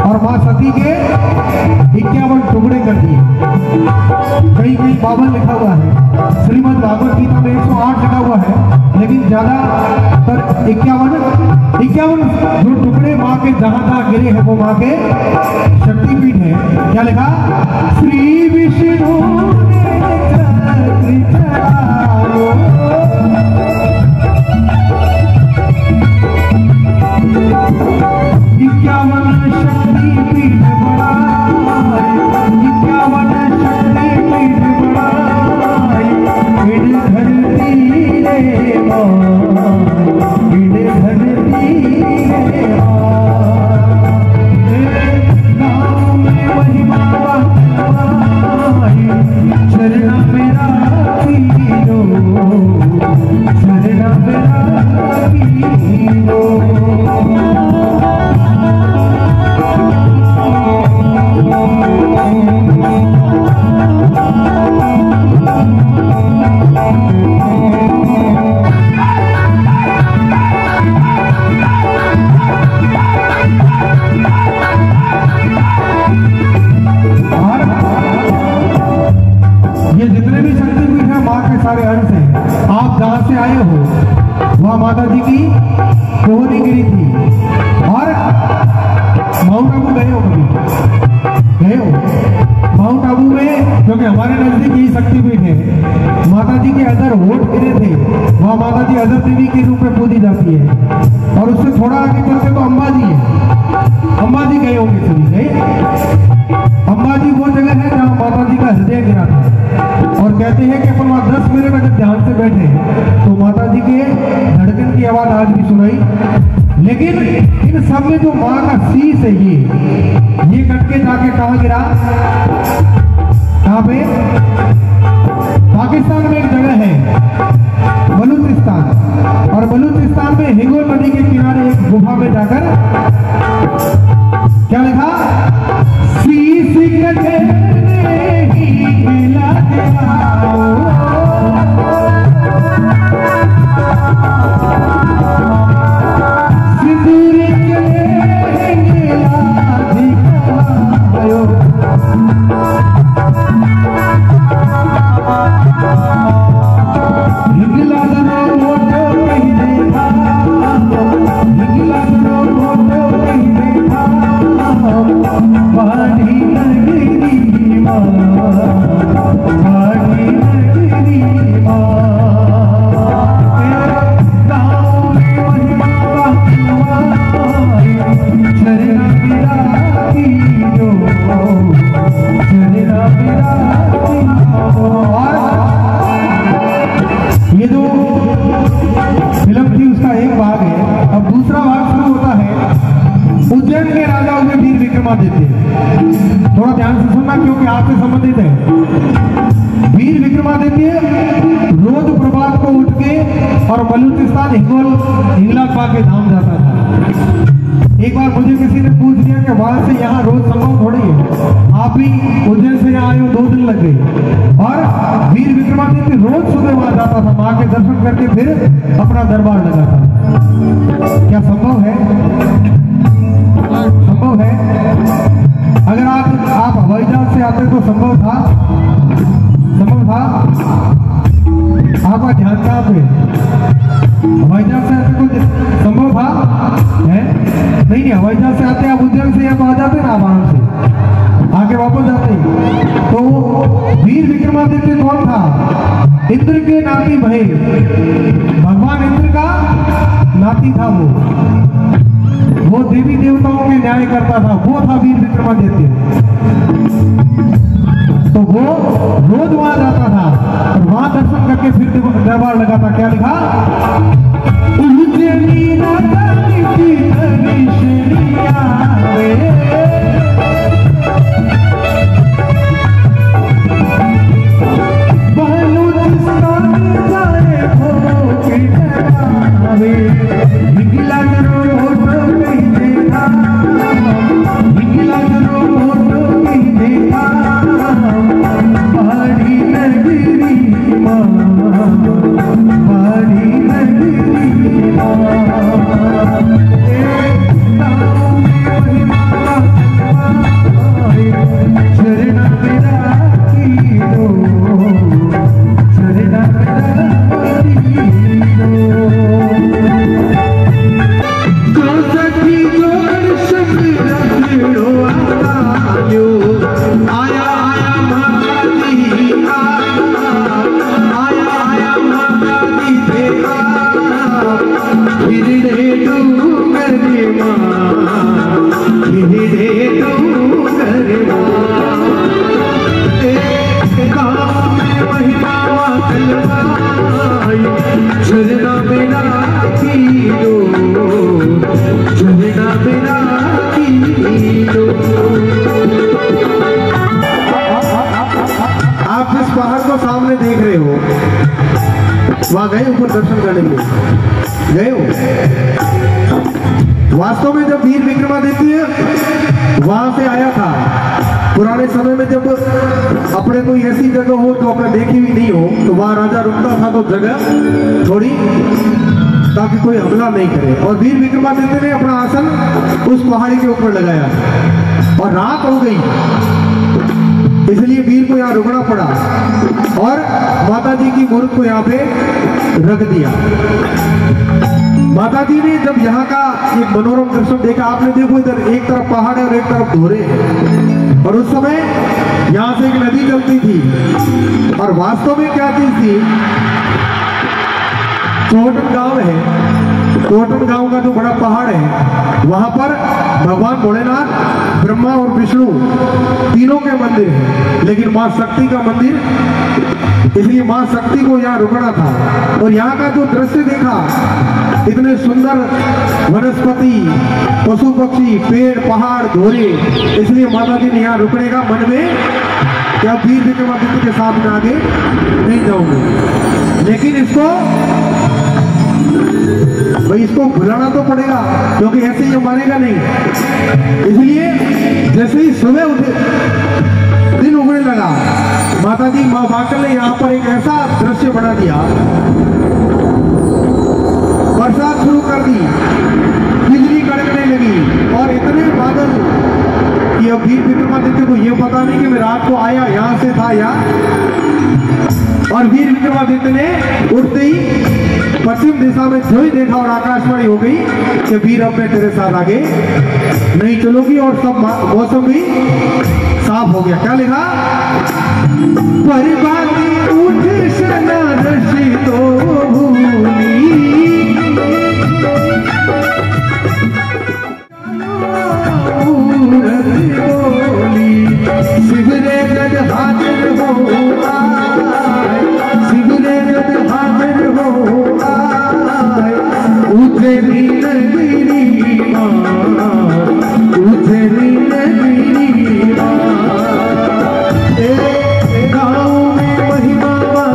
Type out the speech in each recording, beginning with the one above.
और मां सती के 51 टुकड़े कर दिए। कहीं कहीं 52 लिखा हुआ है, श्रीमद् भागवत गीता में 108 लिखा हुआ है, लेकिन ज्यादातर 51 जो टुकड़े माँ के जहां गिरे हैं वो माँ के शक्तिपीठ है। क्या लिखा? श्री विष्णु वहाँ माता जी की कोहनी गिरी थी। और माउंट आबू गए हो कभी? गए हो? माउंट आबू में क्योंकि हमारे नजदीक ही शक्तिपीठ है, माता जी के अदर होठ गिरे थे। वहाँ माता जी अदर देवी के रूप में पूजी जाती है। और उससे थोड़ा आगे चलते तो अंबाजी है। अंबाजी गए होंगे सभी, गए? अंबाजी वो जगह है जहाँ माता जी का हृदय गिरा था। और कहते हैं कि अपन वहाँ 10 मिनट अगर ध्यान से बैठे तो माता जी के धड़कन की आवाज आज भी सुनाई। लेकिन इन सब में जो माँ का शीश है ये कट के जाके कहाँ गिरा? कहाँ पे? पाकिस्तान में एक जगह है बलूचिस्तान, और बलूचिस्तान में हिंगोल नदी के किनारे एक गुफा में जाकर क्या लिखा? शीश कटे मिला थोड़ा ध्यान से सुनना क्योंकि आपसे संबंधित है। वीर विक्रमादित्य रोज प्रभात को उठ के और बलूचिस्तान हिंगलाज के धाम जाता था। एक बार मुझे किसी ने पूछ दिया कि वहां से यहाँ रोज संभव थोड़ी है, आप भी उज्जैन से यहाँ आए हो 2 दिन लग गए। और वीर विक्रमादित्य रोज सुबह वहां जाता था, माँ के दर्शन करके फिर अपना दरबार लगाता। क्या संभव है? संभव है। अगर आप हवाई जहाज से आते तो संभव था? संभव था? आपका ध्यान कहाँ पे? हवाई जहाज से आते तो संभव था? है नहीं, हवाई जहाज से आते आप उज्जैन से यहाँ तो आ जाते ना आराम से, आके वापस जाते। तो वीर विक्रमादित्य कौन था? इंद्र के नाती भाई, भगवान इंद्र का नाती था वो देवी देवताओं के न्याय करता था, वो था वीर विक्रमादित्य। तो वो रोज वहां जाता था और वहां दर्शन करके फिर दरबार लगाता। क्या लिखा? तो सामने देख रहे हो, वहां गए ऊपर दर्शन करने के लिए गए हो? वास्तव में जब वीर विक्रमादित्य वहां से आया था, पुराने समय में जब अपने कोई ऐसी जगह हो तो अपने देखी हुई नहीं हो, तो वहां राजा रुकता था तो जगह थोड़ी, ताकि कोई हमला नहीं करे। और वीर विक्रमादित्य ने अपना आसन उस पहाड़ी के ऊपर लगाया और रात हो गई, इसलिए वीर को यहाँ रुकना पड़ा और माता जी की मूर्ति को यहाँ पे रख दिया। माता जी ने जब यहाँ का एक मनोरम दृश्य देखा, आपने देखो इधर एक तरफ पहाड़ है और एक तरफ धोरे है, और उस समय यहाँ से एक नदी चलती थी, और वास्तव में क्या चीज थी, चोटन गांव है, चोटन गांव का जो बड़ा पहाड़ है, वहां पर भगवान भोलेनाथ, ब्रह्मा और विष्णु तीनों के मंदिर हैं, लेकिन मां शक्ति का मंदिर, इसलिए मां शक्ति को यहाँ रुकना था। और यहाँ का जो दृश्य देखा, इतने सुंदर वनस्पति, पशु पक्षी, पेड़ पहाड़, धोरे, इसलिए माता जी ने यहाँ रुकने का मन में क्या वीर विक्रमादित्य के साथ में आगे नहीं जाऊंगे, लेकिन इसको भुलाना तो पड़ेगा, क्योंकि ऐसे ये मानेगा नहीं। इसलिए जैसे ही सुबह उठे, दिन उगने लगा, माता जी मां बाकल ने यहाँ पर एक ऐसा दृश्य बना दिया, बरसात शुरू कर दी, बिजली कड़कने लगी, और इतने बादल कि अब वीर विक्रमादित्य को ये पता नहीं कि मैं रात को आया यहां से था या, और वीर विक्रमादित्य ने उठते ही पश्चिम दिशा में जो ही देखा और आकाशवाणी हो गई कि वीर अब मैं तेरे साथ आगे नहीं चलोगी, और सब मौसम भी साफ हो गया। क्या लिखा, परिवादी उठ शना रशी तो भूली, शिवरे जग हाजिर हो आए, शिवरे जग हाजिर हो आए, उजरी नगरी मां, उजरी नगरी मां, गाँव में महिमा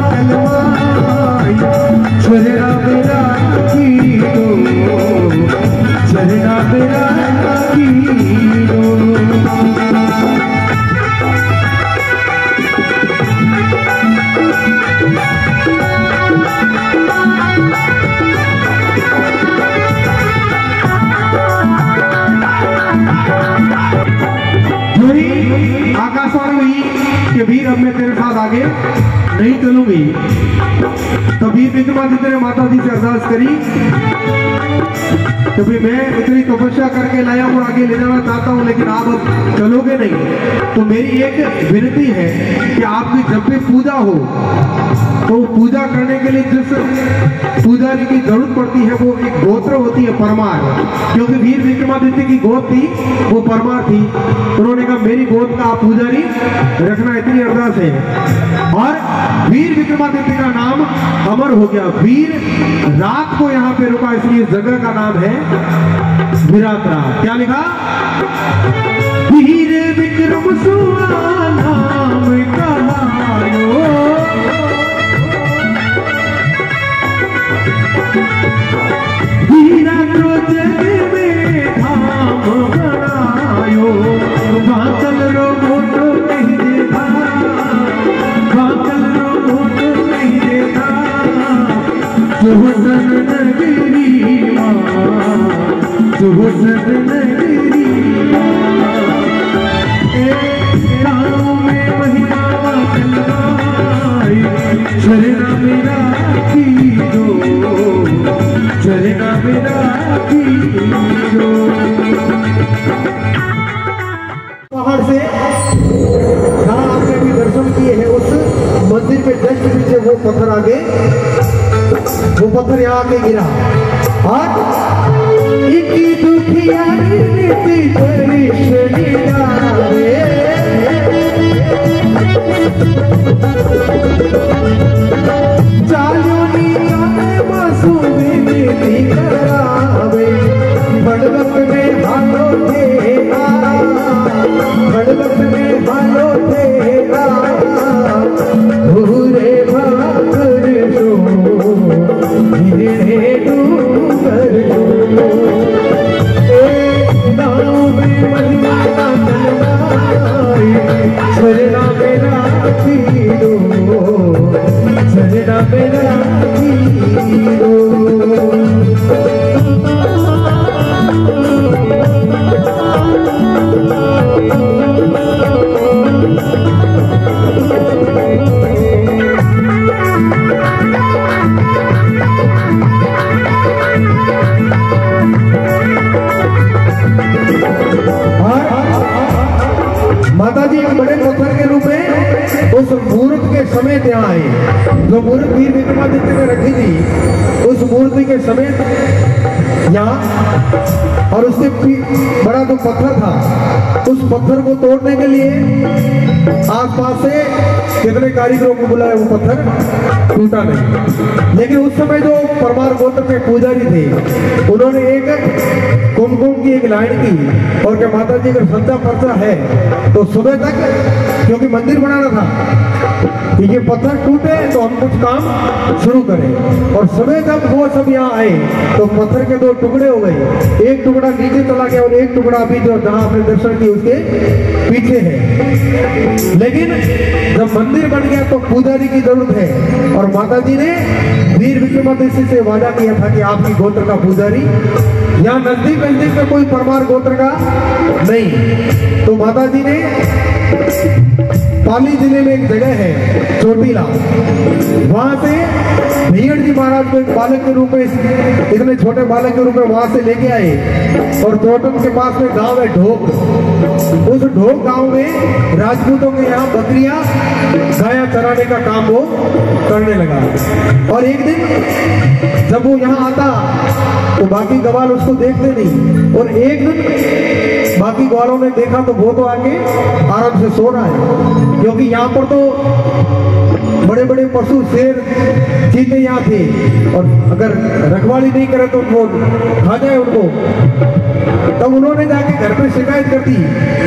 कलवाई, चरना मेरा की दो, चरना मेरा की दो। आकाशवाणी हुई कि वीर अब मैं तेरे साथ आगे नहीं चलूंगी, तो वीर विक्रमादित्य ने माता जी से अरदास करी तो भी मैं इतनी तपस्या करके लाया हूँ, आगे ले जाना चाहता हूँ, लेकिन आप अब चलोगे नहीं, तो मेरी एक विनती है कि आपकी जब भी पूजा हो तो पूजा करने के लिए जिस पुजारी की जरूरत पड़ती है वो एक गोत्र होती है, परमार, क्योंकि वीर विक्रमादित्य की गोद थी वो परमार थी। उन्होंने कहा मेरी गोद का आप पुजारी रखना, इतनी अरदास है। और वीर विक्रमादित्य का नाम अमर हो गया। वीर रात को यहाँ पे रुका, इसलिए जगह का नाम है विराटरा। क्या लिखा, वीर विक्रम सुआ नाम कहायो, वीरा को जग में धाम बनायो, बादल रो मोटो नहीं देखा, बादल रो मोटो नहीं देखा, सुहसन नगरी मां, सुहसन नगरी गाँव में महिमा कलवाई, चरना मेरा की दो, चरना मेरा की दो। पहाड़ से जहाँ आपने भी दर्शन किए हैं उस मंदिर के जस्ट पीछे वो पत्थर आगे, वो पत्थर यहाँ आके गिरा और इतनी दुखियारी नीति चालियों मासूमी नीति करावे, बड़वत में हालो थे, बड़वत में हालो थे, भूर दो, सजना मेरा दो। माता जी एक बड़े पत्थर के रूप में उस मूर्त के समेत यहाँ आए। जो मूर्त वीर विक्रमादित्य ने रखी थी उस मूर्ति के समेत यहाँ, और उसके बड़ा जो पत्थर था उस पत्थर को तोड़ने के लिए आसपास से कितने कारीगरों को बुलाया, वो पत्थर टूटा नहीं। लेकिन उस समय जो परमार गोत्र के पुजारी थे उन्होंने एक कुमकुम की एक लाइन की और क्या माता जी अगर संध्या पर्चा है तो सुबह तक, क्योंकि मंदिर बनाना था कि ये पत्थर टूटे तो हम कुछ काम शुरू करें, और सुबह तक वो सब यहाँ आए तो पत्थर के दो टुकड़े हो गए। एक टुकड़ा नीचे चला गया और एक टुकड़ा अभी जो जहाँ आपने दर्शन किए उसके पीछे है। लेकिन जब मंदिर बन गया तो पुजारी की जरूरत है, और माता जी ने वीर विक्रमादित्य से वादा किया था कि आपकी गोत्र का पुजारी यहाँ नजदीक में कोई परमार गोत्र का नहीं। तो माता जी ने पाली जिले में एक जगह है चोटीला, वहां से भैयड़ जी महाराज को एक बालक के रूप में, इतने छोटे बालक के रूप में वहां से लेके आए, और टोटम के पास में गांव है ढोक। उस ढोक गांव में राजपूतों के यहाँ बकरियां गाया चराने का काम वो करने लगा। और एक दिन जब वो यहाँ आता तो बाकी गवाल उसको देखते नहीं, और एक दिन बाकी ग्वालों ने देखा तो वो तो आके आराम से सो रहा है, क्योंकि यहाँ पर तो बड़े बड़े पशु शेर चीते यहाँ थे, और अगर रखवाली नहीं करे तो वो खा जाए उनको। तब उन्होंने जाके घर पे शिकायत कर दी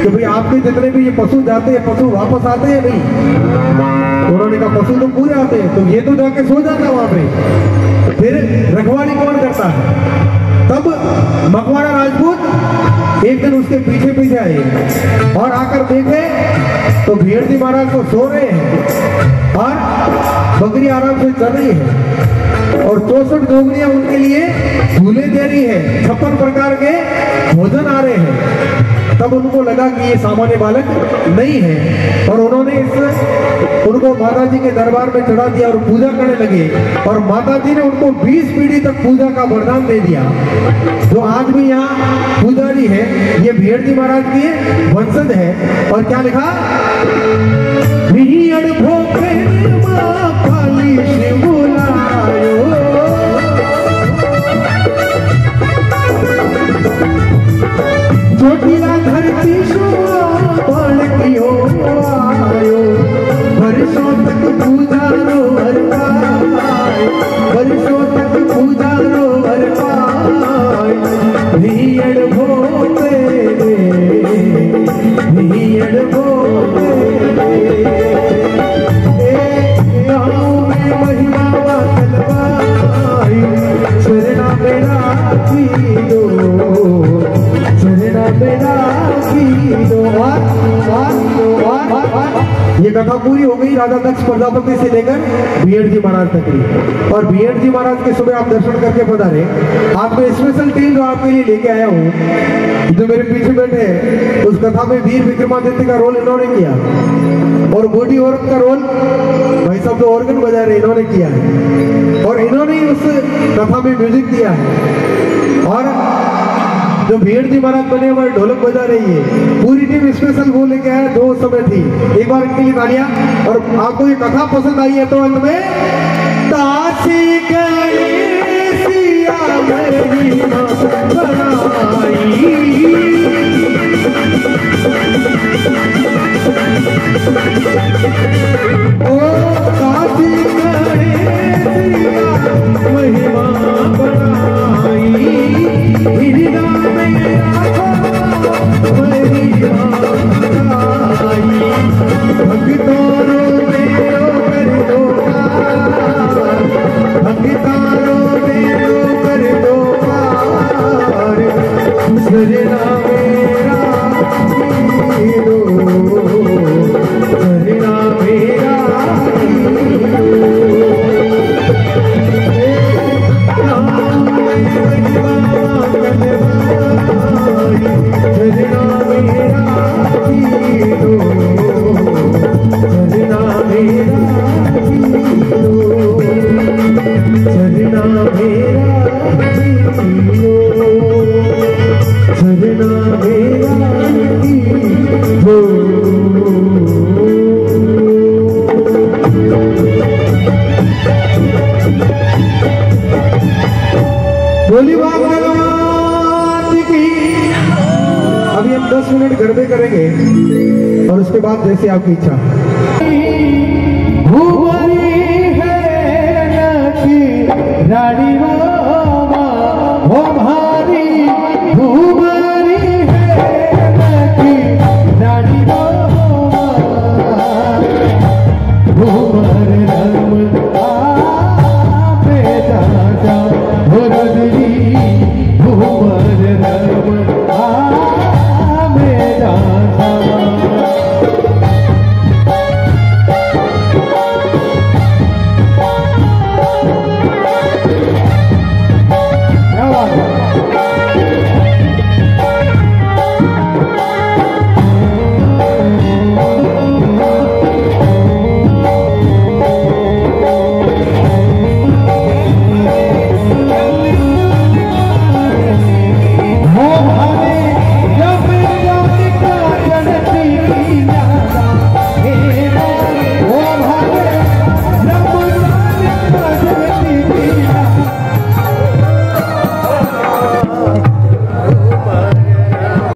कि भाई आपके जितने भी ये पशु जाते हैं पशु वापस आते हैं नहीं? उन्होंने कहा पशु तो पूरे आते हैं, तो ये तो जाके सो जाता है वहां पे, फिर रखवाली कौन करता है? तब मकवाड़ा राजपूत एक दिन उसके पीछे पीछे आए और आकर देखे तो भैयड़ जी महाराज को सो रहे हैं और बकरी आराम से चल रही है, और 64 जोगनियां उनके लिए झूले दे रही है, 56 प्रकार के भोजन आ रहे हैं। तब उनको लगा कि ये सामान्य बालक नहीं है, और उन्होंने उनको माता जी के दरबार में चढ़ा दिया और पूजा करने लगे, और माता जी ने उनको 20 पीढ़ी तक पूजा का वरदान दे दिया। जो आज भी यहाँ पुजारी है ये भैयड़ जी महाराज के वंशज है। और क्या लिखा? चोटीला धरती आयो, वर्षों तक पूजा रो हर पाए, वर्षों तक पूजा रो हर पाए, भैयड़ भोते भैयड़ भोते। गाँव में महिमा तलवाई, शरणा मेरा की दो, शरणा मेरा की दो। ये कथा पूरी हो गई राजा दक्ष प्रजापति से लेकर भैयड़ जी महाराज तक की। और भैयड़ जी महाराज के सुबह आप दर्शन करके पधारे। आपको स्पेशल टीम जो आपके लिए लेके आया हूँ, जो मेरे पीछे बैठे हैं, उस कथा में वीर विक्रमादित्य का रोल इन्होंने किया, और बूढ़ी औरत का रोल भाई साहब जो ऑर्गन बजा रहे इन्होंने किया है, और इन्होंने ही उस कथा में म्यूजिक दिया है। और जो भैयड़ जी महाराज बने हुए ढोलक बजा रही है, पूरी टीम स्पेशल वो लेके आया जो समय थी। एक बार इनके लिए तालियां। और आपको ये कथा पसंद आई है तो अंत में ताशी गणेशिया महिमा बनाई, ओ ताशी गणेशिया महिमा बनाई, मेरा मिनट गरबे करेंगे और उसके बाद जैसे आपकी इच्छा।